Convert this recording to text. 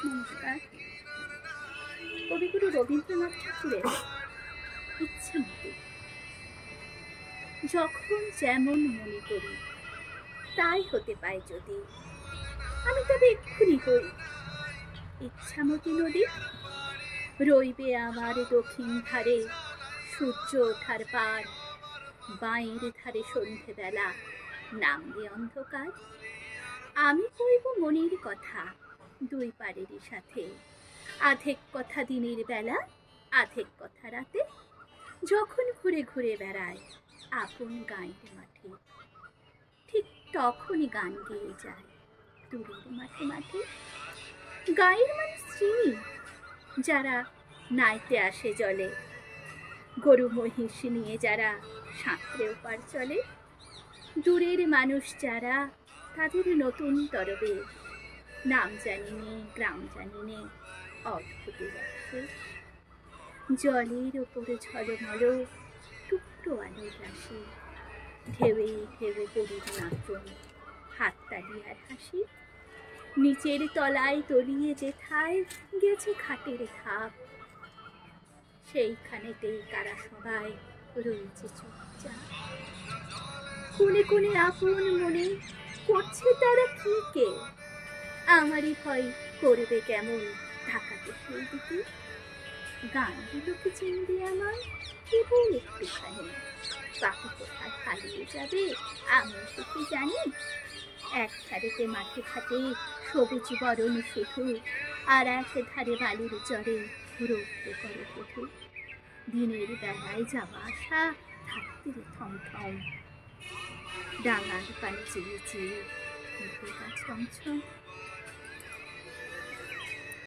নমস্কার। কবিগুরু রবীন্দ্রনাথ ঠাকুরের ইচ্ছামতি। যখন যেমন মনে করি তাই হতে পায় যদি, আমি তবে এক্ষুনি হই ইচ্ছামতি নদী। রইবে আমার দক্ষিণ ধারে সূর্য ওঠার পার, বাঁয়ের ধারে সন্ধেবেলা নামবে অন্ধকার। আমি কইব মনের কথা দুই পাড়েরই সাথে, আধেক কথা দিনের বেলা আধেক কথা রাতে, যখন ঘুরে ঘুরে বেড়ায় আপন গাঁয়ের মাঠে, ঠিক তখনই গান গেয়ে যায় দূরের মাঠে মাঠে। গাঁয়ের মানুষ চিনি যারা নাইতে আসে জলে, গরু মহিষ নিয়ে যারা সাঁতরে ওপার চলে, দূরের মানুষ যারা তাদের নতুন তরবেশ, নাম জানি নে গ্রাম জানি নে অদ্ভুত একশেষ। জলের ওপরে ঝলমল টুকরো আলোর রাশি, ঢেউয়ে ঢেউয়ে গরুর নাচন, হাততালি আর হাসি। নিচের তলায় তলিয়ে যেথায় গেছে খাটের ধাপ, সেইখানেতেই কারা সবাই রয়েছে চুপচাপ। কোনে কোনে আপন মনে করছে তারা কি কে, আমারই ভয় করবে কেমন ঢাকাতে সেই দিকে। গানগুলোকে চিনবে আমার কেবল একটুখানি, বাকি কোথায় হারিয়ে যাবে আমি কি জানি। এক ধারেতে মাঠে ঘাটে সবুজ বরণ শুধু, আর এক ধারে বালির চরে রৌদ্র করে শুধু। দিনের বেলায় যাওয়া আসা ধাত্রীর থমথম, ডাঙার পানে চেয়ে চেয়ে ছমছম।